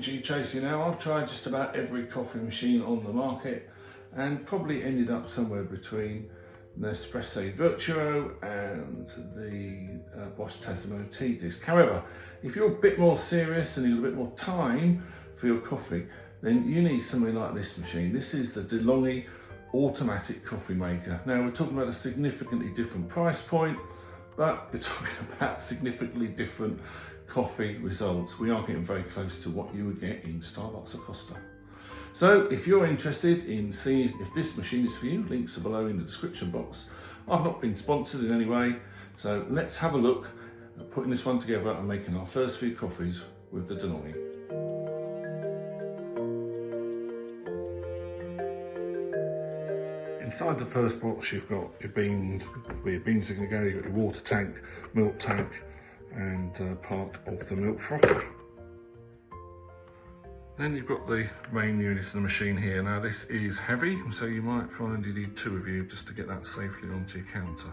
G Tracy now. I've tried just about every coffee machine on the market and probably ended up somewhere between Nespresso Virtuo and the Bosch Tasmo T-Disc. However, if you're a bit more serious and you need a bit more time for your coffee, then you need something like this machine. This is the DeLonghi automatic coffee maker. Now we're talking about a significantly different price point, but we're talking about significantly different coffee results. We are getting very close to what you would get in Starbucks or Costa. So if you're interested in seeing if this machine is for you, links are below in the description box. I've not been sponsored in any way, so let's have a look at putting this one together and making our first few coffees with the DeLonghi. Inside the first box you've got your beans, where your beans are going to go. You've got your water tank, milk tank and part of the milk frother. Then you've got the main unit of the machine here. Now this is heavy, so you might find you need two of you just to get that safely onto your counter.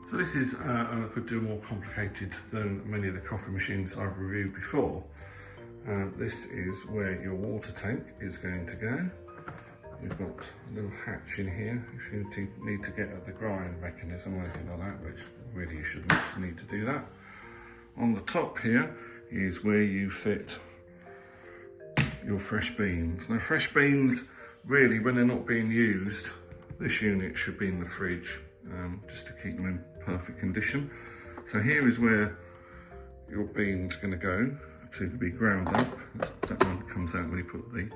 So this is a good deal more complicated than many of the coffee machines I've reviewed before. This is where your water tank is going to go. You've got a little hatch in here if you need to get at the grind mechanism or anything like that, which really you shouldn't need to do that. On the top here is where you fit your fresh beans. Now fresh beans, really when they're not being used, this unit should be in the fridge just to keep them in perfect condition. So here is where your beans are going to go to be ground up. That one comes out when you put the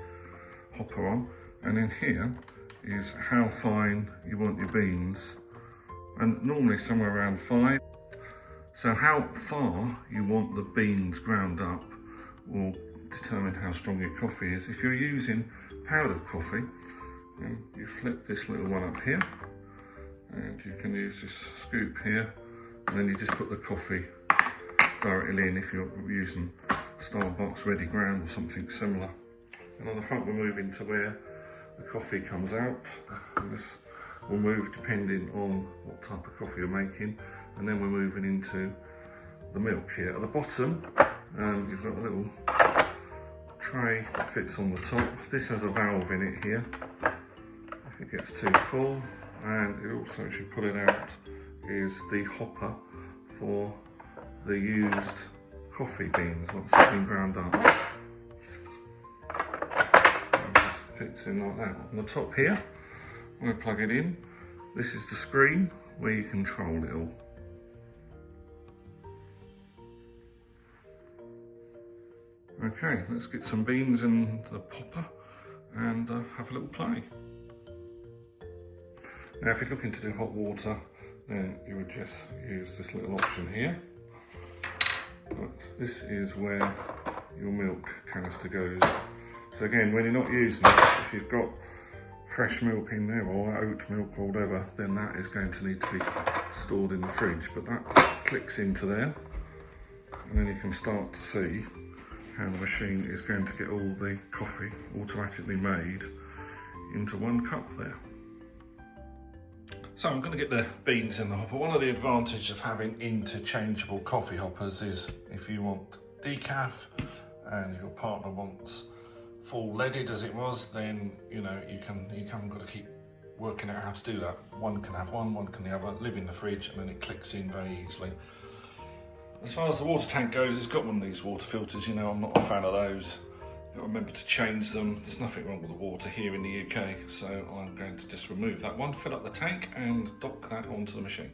hopper on. And then here is how fine you want your beans, and normally somewhere around 5. So how far you want the beans ground up will determine how strong your coffee is. If you're using powdered coffee, you flip this little one up here, and you can use this scoop here, and then you just put the coffee directly in if you're using Starbucks ready ground or something similar. And on the front we're moving to where the coffee comes out. And this will move depending on what type of coffee you're making, and then we're moving into the milk here. At the bottom you've got a little tray that fits on the top. This has a valve in it here if it gets too full, and it also, should pull it out, is the hopper for the used coffee beans once they've been ground up. Fits in like that. On the top here, I'm going to plug it in. This is the screen where you control it all. Okay, let's get some beans in the popper and have a little play. Now if you're looking to do hot water, then you would just use this little option here. But this is where your milk canister goes. So again, when you're not using it, if you've got fresh milk in there or oat milk or whatever, then that is going to need to be stored in the fridge. But that clicks into there, and then you can start to see how the machine is going to get all the coffee automatically made into one cup there. So I'm going to get the beans in the hopper. One of the advantages of having interchangeable coffee hoppers is if you want decaf and your partner wants full leaded as it was, then you haven't got to keep working out how to do that. One can have one can the other, live in the fridge, and then it clicks in very easily. As far as the water tank goes, it's got one of these water filters. I'm not a fan of those. You've got to remember to change them. There's nothing wrong with the water here in the UK, so I'm going to just remove that one, fill up the tank and dock that onto the machine.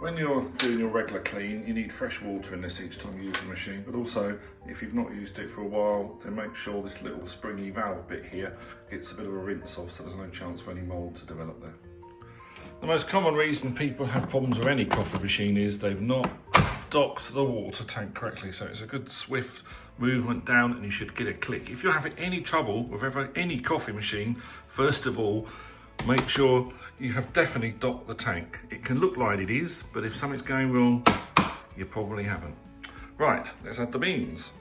When you're doing your regular clean, you need fresh water in this each time you use the machine, but also if you've not used it for a while, then make sure this little springy valve bit here gets a bit of a rinse off so there's no chance for any mould to develop there. The most common reason people have problems with any coffee machine is they've not docked the water tank correctly. So it's a good swift movement down and you should get a click. If you're having any trouble with any coffee machine, first of all, make sure you have definitely docked the tank. It can look like it is, but if something's going wrong, you probably haven't. Right, let's add the beans.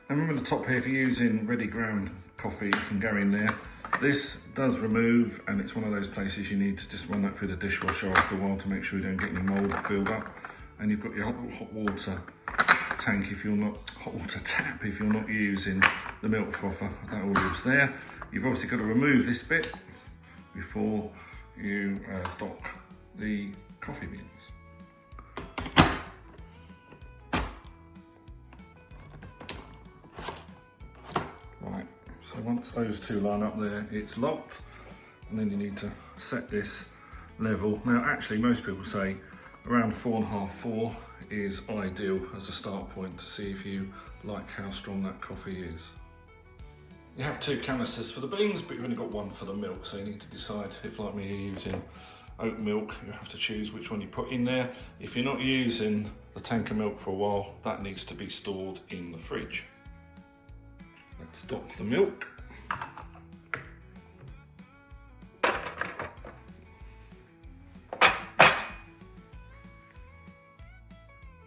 And remember the top here, if you're using ready ground coffee, you can go in there. This does remove, and it's one of those places you need to just run that through the dishwasher after a while to make sure you don't get any mold build up. And you've got your hot water tank if you're not, hot water tap if you're not using the milk frother. That all lives there. You've obviously got to remove this bit before you dock the coffee beans. Right, so once those two line up there, it's locked, and then you need to set this level. Now actually most people say around 4.5, 4 is ideal as a start point to see if you like how strong that coffee is. You have 2 canisters for the beans, but you've only got 1 for the milk, so you need to decide if, like me, you're using oat milk, you have to choose which one you put in there. If you're not using the tank of milk for a while, that needs to be stored in the fridge. Let's dock the milk.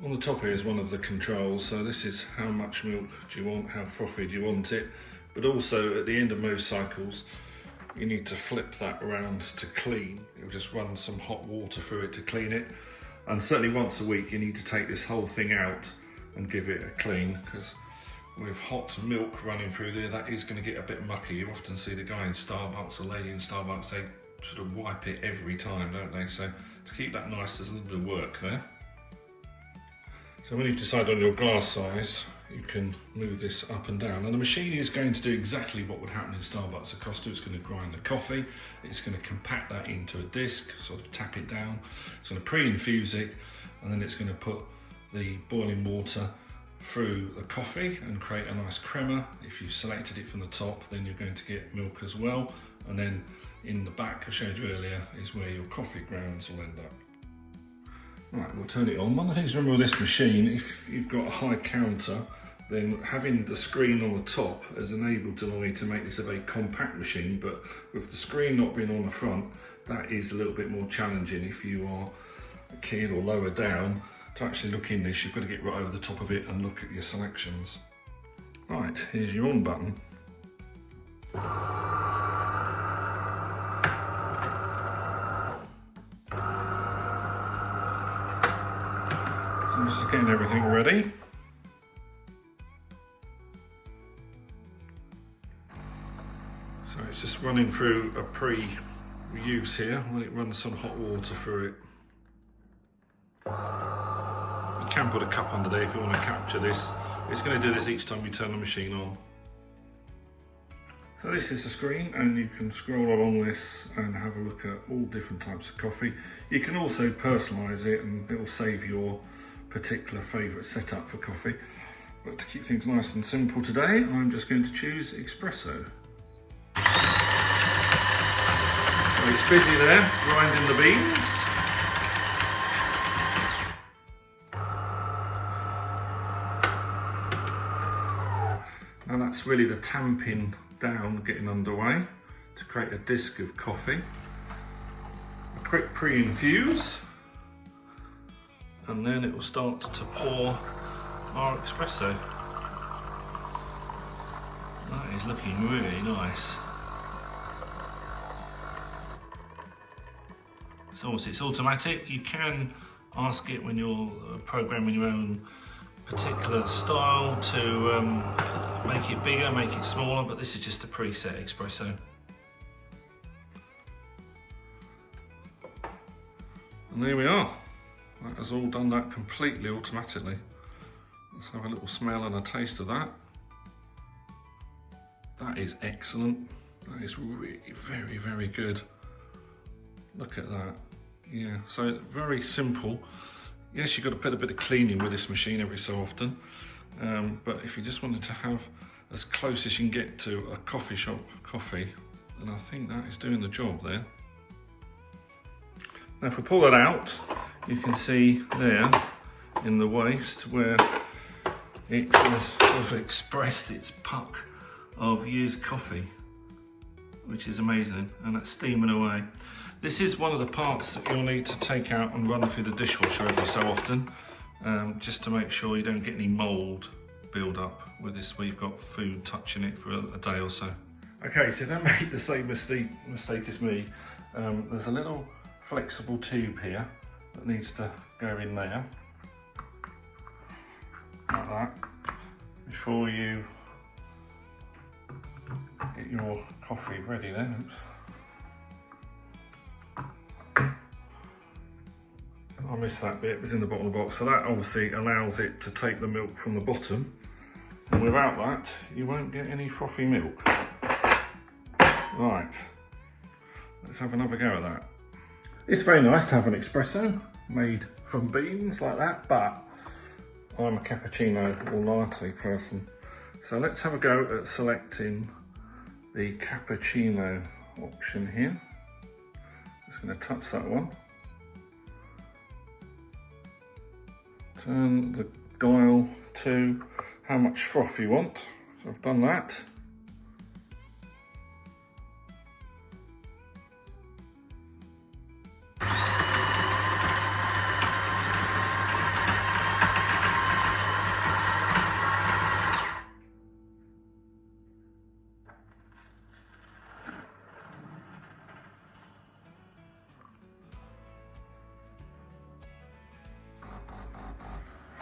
On the top here is one of the controls, so this is how much milk do you want, how frothy do you want it, but also at the end of most cycles you need to flip that around to clean. You'll just run some hot water through it to clean it, and certainly once a week you need to take this whole thing out and give it a clean, because with hot milk running through there, that is going to get a bit mucky. You often see the guy in Starbucks or lady in Starbucks, they sort of wipe it every time, don't they? So to keep that nice, there's a little bit of work there. So when you've decided on your glass size, you can move this up and down. And the machine is going to do exactly what would happen in Starbucks across to. It's going to grind the coffee, it's going to compact that into a disc, sort of tap it down, it's going to pre-infuse it, and then it's going to put the boiling water through the coffee and create a nice crema. If you selected it from the top, then you're going to get milk as well. And then in the back, I showed you earlier, is where your coffee grounds will end up. Right, we'll turn it on. One of the things to remember with this machine, if you've got a high counter, then having the screen on the top has enabled DeLonghi to make this a very compact machine, but with the screen not being on the front, that is a little bit more challenging if you are a kid or lower down. To actually look in this, you've got to get right over the top of it and look at your selections. Right, here's your on button. So I'm just getting everything ready. So it's just running through a pre-use here when it runs some hot water through it. You can put a cup under there if you want to capture this. It's going to do this each time you turn the machine on. So this is the screen, and you can scroll along this and have a look at all different types of coffee. You can also personalise it, and it will save your particular favourite setup for coffee. But to keep things nice and simple today, I'm just going to choose espresso. So it's busy there, grinding the beans. And that's really the tamping down getting underway to create a disc of coffee. A quick pre-infuse, and then it will start to pour our espresso. That is looking really nice. So obviously it's automatic. You can ask it when you're programming your own particular style to make it bigger, make it smaller, but this is just a preset espresso. And there we are. That has all done that completely automatically. Let's have a little smell and a taste of that. That is excellent. That is really very, very good. Look at that. Yeah, so very simple. Yes, you've got to put a bit of cleaning with this machine every so often, but if you just wanted to have as close as you can get to a coffee shop coffee, then I think that is doing the job there. Now if we pull that out, you can see there in the waste where it has sort of expressed its puck of used coffee, which is amazing, and that's steaming away. This is one of the parts that you'll need to take out and run through the dishwasher every so often, just to make sure you don't get any mould build up with this where you've got food touching it for a day or so. Okay, so don't make the same mistake as me. There's a little flexible tube here that needs to go in there, like that, before you get your coffee ready then. Oops. I missed that bit, it was in the bottom of the box. So that obviously allows it to take the milk from the bottom. And without that, you won't get any frothy milk. Right, let's have another go at that. It's very nice to have an espresso made from beans like that, but I'm a cappuccino or latte person. So let's have a go at selecting the cappuccino option here. Just going to touch that one. Turn the dial to how much froth you want. So I've done that.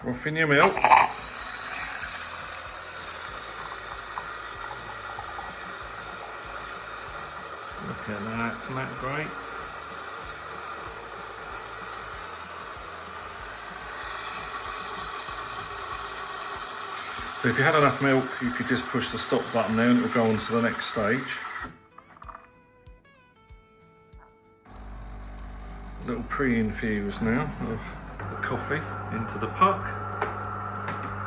Froth in your milk. Look at that, isn't that great? So if you had enough milk, you could just push the stop button there and it will go on to the next stage. A little pre-infuse now of the coffee into the puck,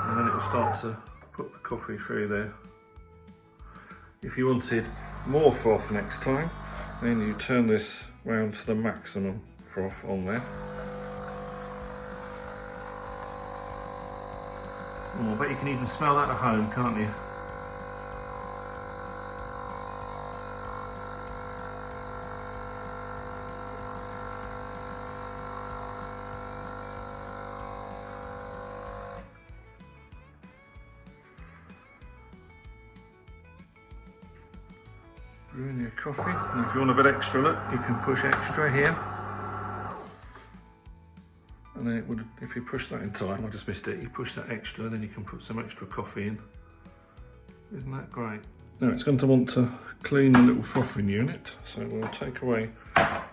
and then it will start to put the coffee through there. If you wanted more froth next time, then you turn this round to the maximum froth on there. Oh, I bet you can even smell that at home, can't you? Brewing your coffee, and if you want a bit extra, look, you can push extra here. And then it would, if you push that in time, I just missed it, you push that extra, then you can put some extra coffee in. Isn't that great? Now it's going to want to clean the little frothing unit, so we'll take away our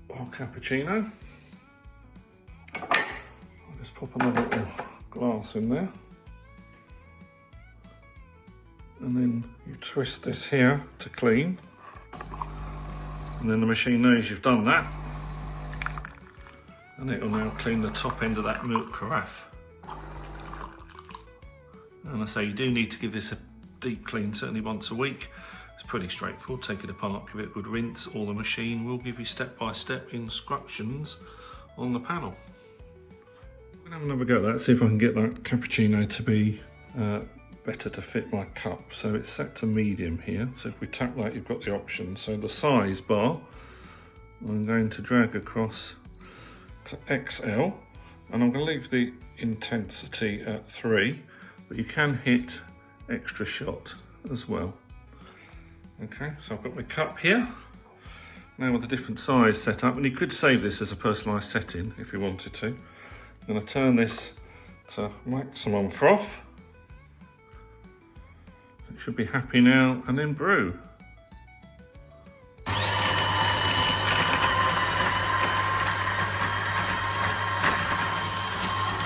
cappuccino. I'll just pop another little glass in there. And then you twist this here to clean. And then the machine knows you've done that. And it will now clean the top end of that milk carafe. And I say you do need to give this a deep clean, certainly once a week. It's pretty straightforward. Take it apart, give it a good rinse, or the machine will give you step-by-step instructions on the panel. I'm gonna have another go at that, see if I can get that cappuccino to be better to fit my cup. So it's set to medium here. So if we tap that, you've got the option. So the size bar, I'm going to drag across to XL, and I'm going to leave the intensity at 3, but you can hit extra shot as well. Okay, so I've got my cup here now with a different size set up, and you could save this as a personalised setting if you wanted to. I'm going to turn this to maximum froth. It should be happy now, and then brew.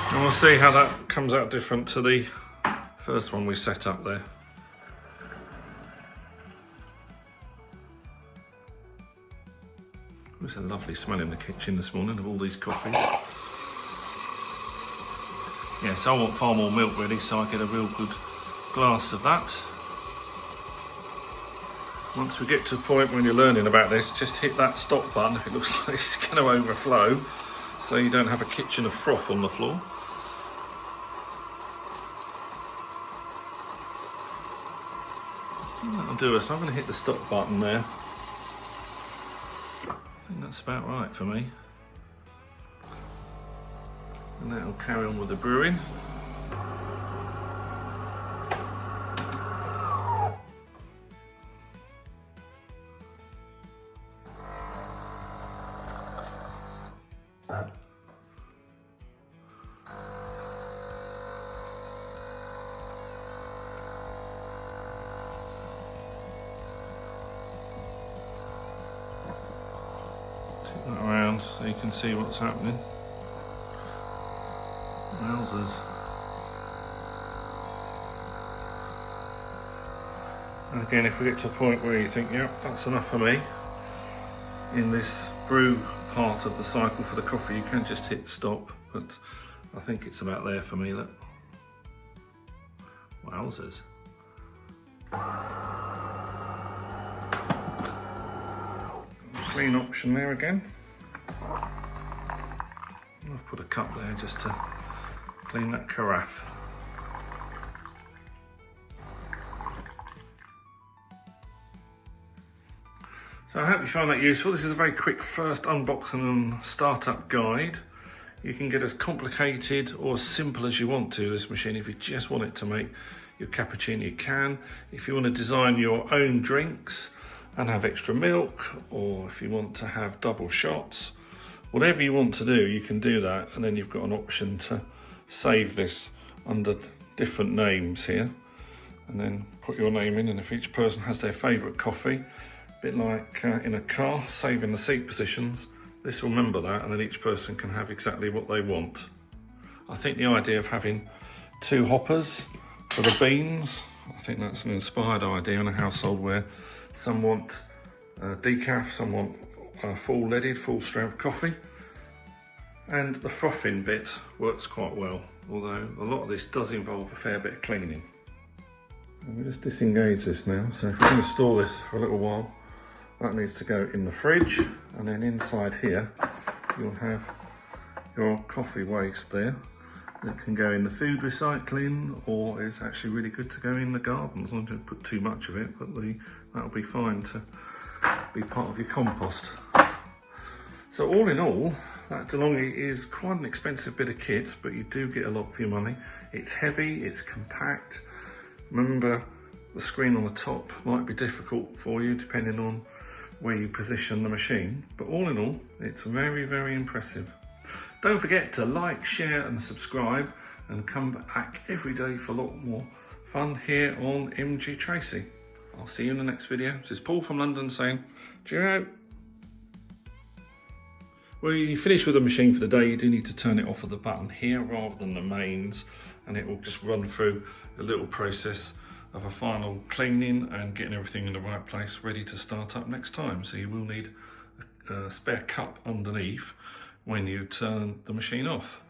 And we'll see how that comes out different to the first one we set up there. It's a lovely smell in the kitchen this morning of all these coffees. Yeah, so I want far more milk really, so I get a real good glass of that. Once we get to the point when you're learning about this, just hit that stop button if it looks like it's going to overflow, so you don't have a kitchen of froth on the floor. That'll do us. I'm going to hit the stop button there. I think that's about right for me. And that'll carry on with the brewing. so you can see what's happening. Wowzers. And again, if we get to a point where you think, yeah, that's enough for me, in this brew part of the cycle for the coffee, you can just hit stop, but I think it's about there for me. Look. Wowzers. Clean option there again. I've put a cup there just to clean that carafe. So I hope you found that useful. This is a very quick first unboxing and startup guide. You can get as complicated or as simple as you want to this machine. If you just want it to make your cappuccino, you can. If you want to design your own drinks and have extra milk, or if you want to have double shots, whatever you want to do, you can do that. And then you've got an option to save this under different names here, and then put your name in. And if each person has their favourite coffee, a bit like in a car, saving the seat positions, this will remember that, and then each person can have exactly what they want. I think the idea of having 2 hoppers for the beans, I think that's an inspired idea in a household where some want decaf, some want full leaded, full strength coffee. And the frothing bit works quite well, although a lot of this does involve a fair bit of cleaning. And we just disengage this now, so if we're going to store this for a little while, that needs to go in the fridge, and then inside here you'll have your coffee waste there. It can go in the food recycling, or it's actually really good to go in the garden, as long as you don't put too much of it, but that'll be fine to be part of your compost. So all in all, that DeLonghi is quite an expensive bit of kit, but you do get a lot for your money. It's heavy, it's compact. Remember, the screen on the top might be difficult for you depending on where you position the machine, but all in all, it's very, very impressive. Don't forget to like, share and subscribe, and come back every day for a lot more fun here on MG Tracy. I'll see you in the next video. This is Paul from London saying cheerio. Well, you finish with the machine for the day, you do need to turn it off with the button here rather than the mains, and it will just run through a little process of a final cleaning and getting everything in the right place, ready to start up next time. So you will need a spare cup underneath when you turn the machine off.